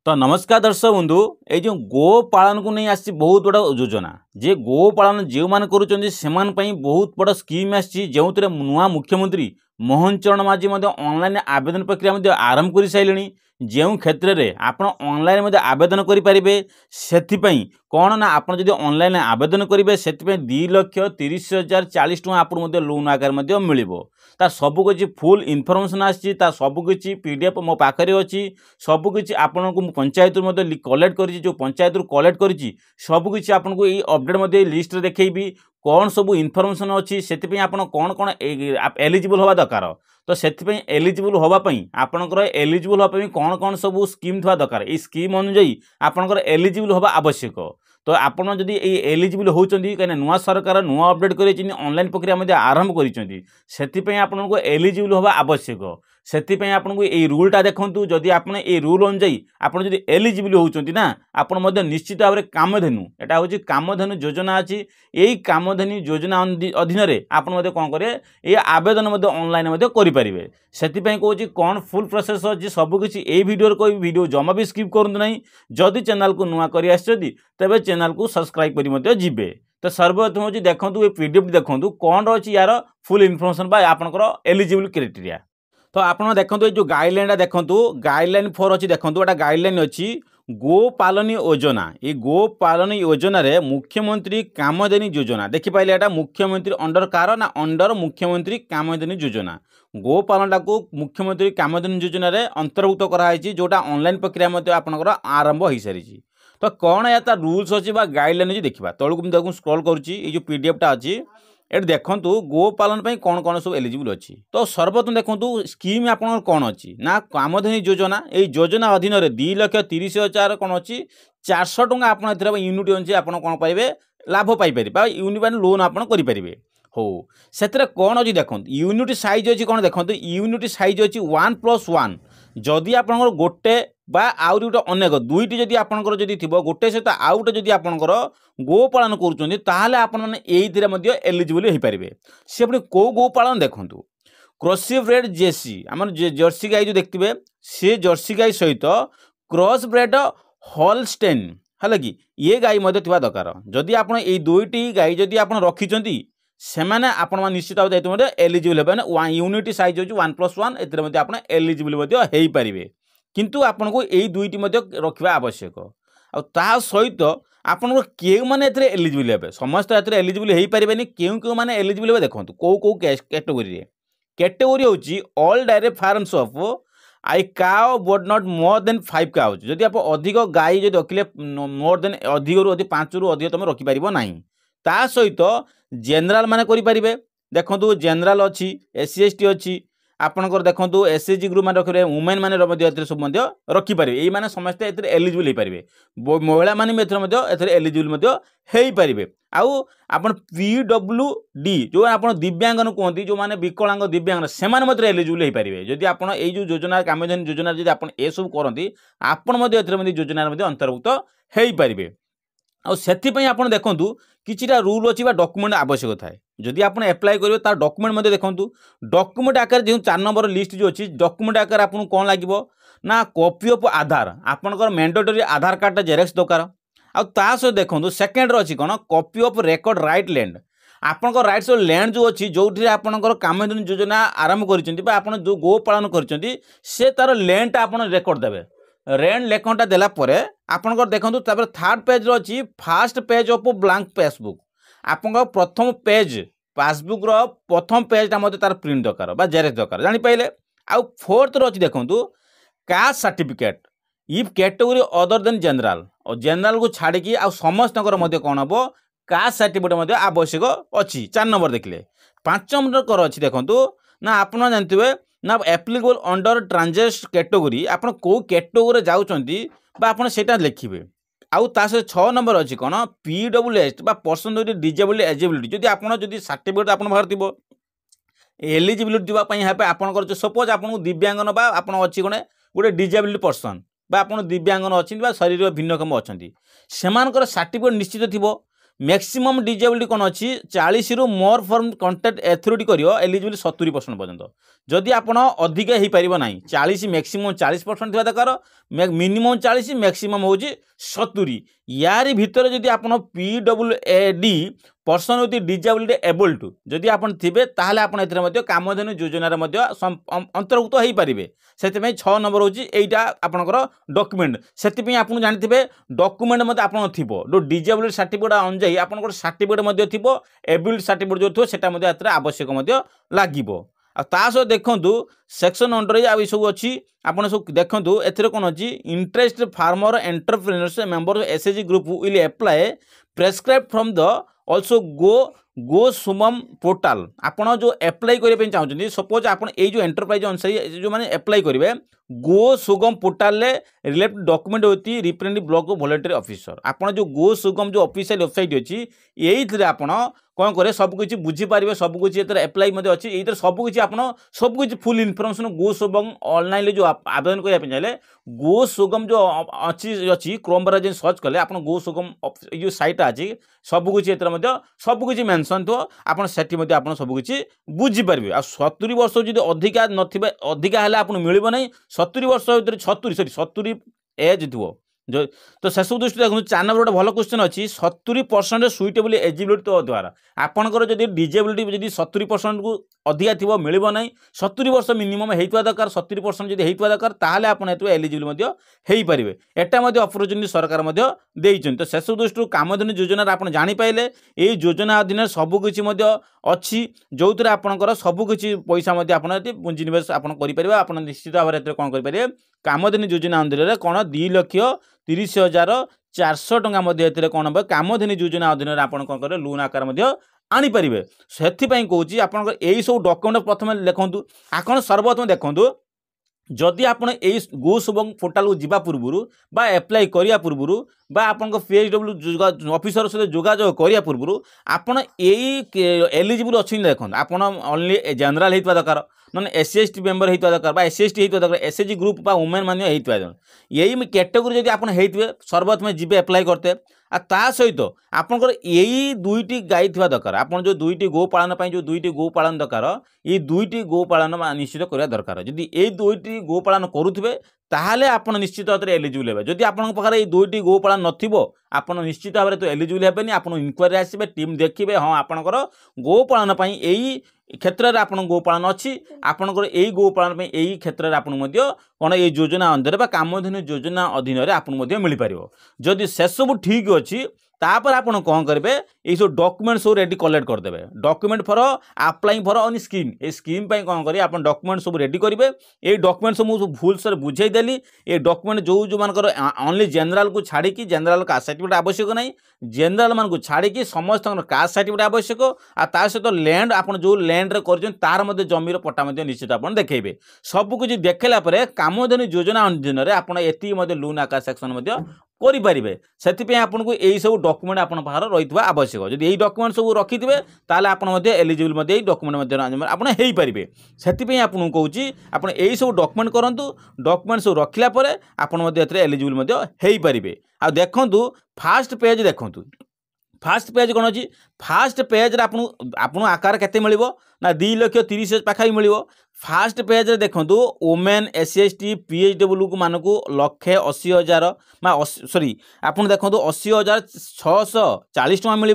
तो नमस्कार दर्शक बंधु ये जो गो पालन को नहीं आसी बहुत बड़ा योजना जे गो पालन जो मैंने करुँच बहुत बड़ा स्कीम आसी जो नुआ मुख्यमंत्री मोहन चरण माझी ऑनलाइन आवेदन प्रक्रिया आरंभ कर सारे जो क्षेत्र में आप ऑनलाइन आवेदन करेंगे से कौन ना आप जो ऑनलाइन आवेदन करेंगे से 2,30,40 टଙ୍କା आपको लोन आकार मिल तार सबकि फुल इनफर्मेशन आसी सबकि पीडीएफ मो पाखे अच्छी सबकि आपन को पंचायत कलेक्ट कर जो पंचायत कलेक्ट कर सबकि आपको ये अपडेट लिस्ट देखी कौन सब इनफर्मेशन अच्छी से कौन कौन एलिजिबल हवा दरकार तो से एलिजिबल हाँपाई आपंकर एलिजिबल हाँपाई कौन कौन सब स्कीम थवा दरकार ये स्कीम अनुजाई आपंकर एलिजिबल हवा आवश्यक तो आपड़ जदि एलिजिबल होती कहीं नुआ सरकार नुआ अपडेट कर ऑनलाइन प्रक्रिया आरंभ कर आपको एलिजिबल हवा आवश्यक से आपको ये रूलटा देखूँ जदि आप रूल अनुजाई आप एलिजिबल होती ना आप निश्चित भाव में कामधेनु यहाँ हूँ कामधेनु योजना अच्छी यही कामधेनु योजना अधीन आप कौन करेंगे ये आवेदन ऑनलाइन करेंगे से कहूँ कौन फुल प्रोसेस अच्छी सबकि ये वीडियो कोई वीडियो जमा भी स्किप करूँ ना जदि चैनल को नुआ कर तेज चैनल को सब्सक्राइब कर जी तो सर्वप्रथम हूँ देखूँ ये पीडीएफ देखूँ कौन अच्छी यार फुल इनफर्मेशन आपंकर एलिजिबल क्राइटेरिया तो आप देखो ये जो गाइडलाइन देखो गाइडलाइन 4 अच्छी देखो गोटे गाइडलाइन अच्छी गो पालन योजना ये गो पालन योजना रे मुख्यमंत्री कामधेनु योजना देखिपारे यहाँ मुख्यमंत्री अंडर कार ना अंडर मुख्यमंत्री कामधेनु योजना गो पालन को मुख्यमंत्री कामधेनु योजना रे अंतर्भुक्त कराई जोटा ऑनलाइन प्रक्रिया आपंकर आरंभ हो सारी तो कौन या रूल्स अच्छी गाइडलाइन अच्छी देखा तौक देखो स्क्रॉल करुँची जो पीडीएफटा अच्छी ये देखूँ गो पालन कौन कौन सब एलिजिबल अच्छी तो सर्वप्रथम देखूँ स्कीम आप कौन अच्छी ना कामधेनु योजना ये योजना अधीन 2,30,000 कौन अच्छी 400 टଙ୍କା आप यूनिट अनुसार आप कौन पाइबे लाभ पाइपर यूनिट मान लोन आप करेंगे हो से कौन अच्छी देखो यूनिट साइज अच्छी कौन देखो यूनिट साइज अच्छी 1+1 जदि आप गोटे बा आउरी गोटे अनेक दुईटी जदि आपंकर जदि थी गोटे सहित आउ गोटे जदि आपंकर गो पालन करें ये एलिजिबल हो पारे सी पुणी कौ गो पालन देखूँ क्रॉस ब्रेड जेसी आम जर्सी गाई जो देखते सी जर्सी गाई सहित क्रॉस ब्रेड हॉलस्टेन है कि ये गाई दरकार जदि आप दुईटी गाई जदि आप रखिंट से आपण निश्चित भाव दायित्व एलिजिबल हो यूनिट साइज हो 1+1 ए एलिजिबल हो पारे किंतु आपन को यही दुईटी रखा आवश्यक आ सहित आपन क्यों मैंने एलिजिबल हे समस्त एलिजिबल हो पारे क्यों क्यों मैंने एलिजिबल हे देखो कौ कौ कैटेगोरी हूँ all dairy farms of I cow but not more than 5 cows जदि आप अधिक गाई जब रखिले मोर देन अधिक 5 रु अधिक तुम रखिपार ना ता सहित जेनराल माने करें देखो जेनराल अच्छी SC ST अच्छी आपंकर देखो SHG ग्रुप मैंने रखिए वुमेन मैंने सब रखिपारे यही मैंने समस्ते एलिजिबल हो पारे महिला मैंने एलिजिबल हो पारे आउ आप PWD जो आप दिव्यांगन कहते जो मैंने विकलांग दिव्यांग से एलिजिबल हो पारे जदि आप योजना कामधेनु योजना जब आप सब करती आपड़ योजना अंतर्भुक्त हो पारे आप देखूँ किछिटा रूल अच्छी डॉक्यूमेंट आवश्यक थाए जदि आप एप्लाई करेंगे तार डॉक्यूमेंट देखूँ डॉक्यूमेंट आकार जो 4 नंबर लिस्ट जो अच्छी डॉक्यूमेंट आकार आपको कौन लगे ना कॉपी ऑफ आधार आपंकर मैंडेटरी आधार कार्ड जेरक्स दरकार आउ देखो सेकेंड अच्छी कौन copy of record right land आपंकर राइट्स लैंड जो अच्छी जो आपंकर कामधेनु योजना आरंभ कर जो गो पालन कर तार लैंड आप रेकर्ड देवे रेंट लेखनटा देला परे आपनकर देखंतु तापर थर्ड पेज रो अछि first page of blank passbook आपनकर प्रथम पेज पासबुक रो प्रथम पेजटा मते तार प्रिंट दरकार बा जेरक्स दरकार जानि पाइले आउ फोर्थ रो अछि देखंतु caste certificate if category other than general और जनरल को छाड़ी की आ समस्तकर मते कोन हबो कास्ट सर्टिफिकेट मते आवश्यक अछि 4 नंबर देखले 5 नंबर कर अछि देखंतु ना आपन जानथिबे ना एप्लीकेबल अंडर ट्रांजेस्ट कैटेगरी आप कौ कैटेगोरी जाउछंती बा आपन सेटा लिखिबे आउ ता से 6 नंबर अछि कोन PWS बा पर्सन विथ डिसेबिलिटी एजिबिलिटी जदि आपन जदि सर्टिफिकेट आपन बाहर थिबो एलिजिबिलिटी दिबा पई हापे आपनकर जो सपोज आपन दिव्यांगन बा आपन अछि कोने गोटे डिसेबिलिटी पर्सन बा आपन दिव्यांगन अछि बा शरीर भिन्नक्षम अछंती सेमानकर सर्टिफिकेट निश्चित थिबो मैक्सिमम डिजेबिलिटी कौन अच्छी 40 रु मोर फॉर्म कंटेक्ट एथॉरिटी करियो एलिजिबल 70% पर्यंत जदि आपण अधिक हो पार ना 40 मैक्सिमम 40% थी दरकार मिनिमम 40 मैक्सिमम हूँ 70 यार भितर जदि आप PWAD person with disability able to जदि आप थे ताहले आप कामधेनु योजन अंतर्भुक्त हो पारे से 6 नंबर हूँ यहीटा आपंकर डॉक्यूमेंट से आप जानते डॉक्यूमेंट मत आप जो डिजेबिलिटी सर्टिफिकेट अनुजाई आप सर्टिफिकेट थी एबिलिटी सर्टिफिकेट जो थो सेटा आवश्यक लगे सह देखु सेक्शन अंडर आ सब अच्छी आपड़ सब देखूँ एथेर कौन अच्छी interest farmer entrepreneurs member SHG group will apply prescribe from the also go सुमम पोर्टाल आपड़ जो अप्लाई करने चाहते सपोज आप जो एंटरप्राइज अनुसार जो मैंने अप्लाई करेंगे गो सुगम पोर्टाल रिलेटेड डॉक्यूमेंट होती रिप्रेजेंटेटिव ब्लॉक वॉलंटरी ऑफिसर आपड़ जो गो सुगम जो ऑफिशियल वेबसाइट अच्छी यही आपड़ कौन करे सबकि बुझीपारे सबकि एप्लाई अच्छी ये सबकि आप सबकि फुल इनफर्मेशन गो सुगम ऑनलाइन जो आवेदन करने चाहिए गो सुगम जो अच्छी क्रोम ब्राउजर सर्च कले आप गो सुगम जो सैट अच्छी सबकि सबकि मेनसन थो आपड़ से सबकि बुझीपारे आ 70 वर्ष जो अधिका अधिका है आपको मिल ना 70 वर्ष भर 70 एज थो जो तो से सब दृष्टि देखो 4 नंबर गोटे भल क्वेश्चन अच्छी 70% सुइटेबल एजिबिलिटी तो द्वारा आपंकर जब डिजेबिलिटी जब 70% को अधिका थी मिल ना 70 वर्ष मिनिमम होता दरकार 70% जब होता दरकार ताहले आप एलिजिबल हो पारे एटा अपरचुनिटी सरकार देइछन तो से सब दृष्टि कामधेनु योजना आप जापारे ये योजना अधीन सबकि अच्छी जो थे आपंकर सबकि पैसा आप पुंजीनिवेश करेंगे आप निश्चित भाव में कौन करेंगे कामधेनु योजना अंदर कौन 2,30,400 टंका कौन हम कामधेनु योजना अधीन आप कौन करेंगे लोन आकार आनीपारे से कौच आप सब डॉक्यूमेंट प्रथम लिखु आप सर्वप्रथम देखूँ जदि आपन ए गो सुगम पोर्टाल को जीवा पूर्व बा एप्लाई करिया पूर्व बा आपन PHW ऑफिसर सहित जोगाजोग करिया पूर्व आपन एलिजिबल अच्छी देखो आपन ओनली जनरल होता दरकार नन SC/ST मेंबर होता दरकार बा SC/ST होता दरकार SHG ग्रुप बा वुमेन मान्य होता यही कैटेगोरी जब आप होते सर्वप्रथम जीवे एप्लाई करते आ ता सहित आपंकर यही दुईटी गाई थी दरकार आप जो दुईटी गो पालन जो दुईटी गो पालन दरकार ये दुईटी गो पालन निश्चित करवा दरकार जदि ये दुईटी गो पालन करुवे ताहले आप निश्चित भाव में एलिजिबल हे जदि आपन पाखे दुईटी गो पालन नथिबो आपन निश्चित भाव में तो एलिजिबल हेबेनी आपन इनक्वारी आसबे टीम देखिए हाँ आपनकर गो पालन यही क्षेत्र में आपन गो पालन अच्छी आपनकर यही गो पालन यही क्षेत्र में आपन कौन ये योजना अंदर बा कामधेनु योजना अधीन आपन मिल पार जदि से सब ठीक अच्छी तापर आपन कौन करेंगे ये सब डॉक्यूमेंट सब रेडी कलेक्ट करदे document for applying for on scheme ये स्कीम कौन करेंगे आप डॉक्यूमेंट सब रेडी करेंगे ये डॉक्यूमेंट सब मुझे भूल सर बुझेदेली ये डॉक्यूमेंट जो मानकर ओनली जनरल को छाड़ी जनरल कास्ट सर्टिफिकेट आवश्यक नहीं जनरल मान को छाड़ी समस्त कास्ट सर्टिफिकेट आवश्यक आ सहित लैंड आप जो लैंड कर तार जमीर पट्टा निश्चित आप देखेबे सबकुछ देखला कामधेनु योजना अधीन आप लोन आकार सेक्शन करें से आपको यही सब डॉक्यूमेंट आप रही आवश्यक जब यही डॉक्यूमेंट सब रखिथे ताल आप एलिजिबल डॉक्यूमेंट आप पारे से आपको कौच आप यही सब डॉक्यूमेंट करूँ डॉक्यूमेंट सब रखला आप एलिजिबल हो पारे आ देखूँ फास्ट पेज देखूँ फास्ट पेज कौन अच्छी फास्ट पेज आपन आकार केते मिलिबो ना 2,30,000 पाखा मिल फास्ट पेज देखो वुमेन SC/ST PHW को मानक 1,80,000 सॉरी आप देखो 80,640 टका मिल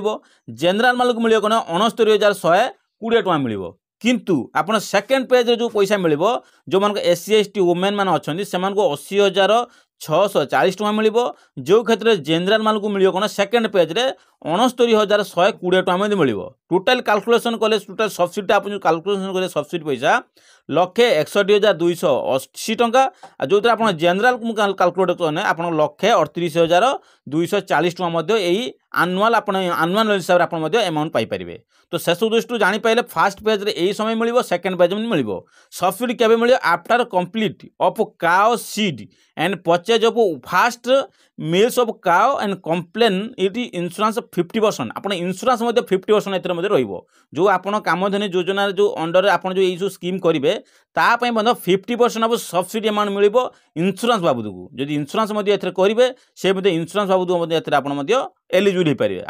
जनरल मानक मिल कौन 69,120 टका मिल किंतु आप सेकेंड पेज जो पैसा मिल जो मान SC/ST वुमेन मान अच्छा से 80,640 टका मिल जो क्षेत्र में जनरल मान को मिल कौन सेकेंड पेज रे 69,120 टका मिल टोटाल कैलकुलेशन कले टोटाल सब्सिडी आप कैलकुलेशन कले सब्सिडी पैसा 1,61,280 टका जो आप जनरल कैलकुलेट करें आप 1,38,240 टका यही आनुआल आनुआल हिसाब से एमाउंट पाइपर तो से सब दृष्टि जापारे फास्ट पेज रे यही समय मिल सेकेंड पेज में मिल सब्सिडी केबे मिल after complete of cow seed and purchase of fast males of cow and complain ये इंश्योरेंस 50% आप इंश्योरेंस 50% एथेर रहिबो जो आपन कामधेनु योजना जो अंडर आपन जो यही सब स्कीम करेंगे तापाई 50% ऑफ सब्सिडी अमाउंट मिल इंश्योरेंस बाबद को जब इंश्योरेंस करेंगे से इंश्योरेंस बाबद आप एलिजिबल हो पारे।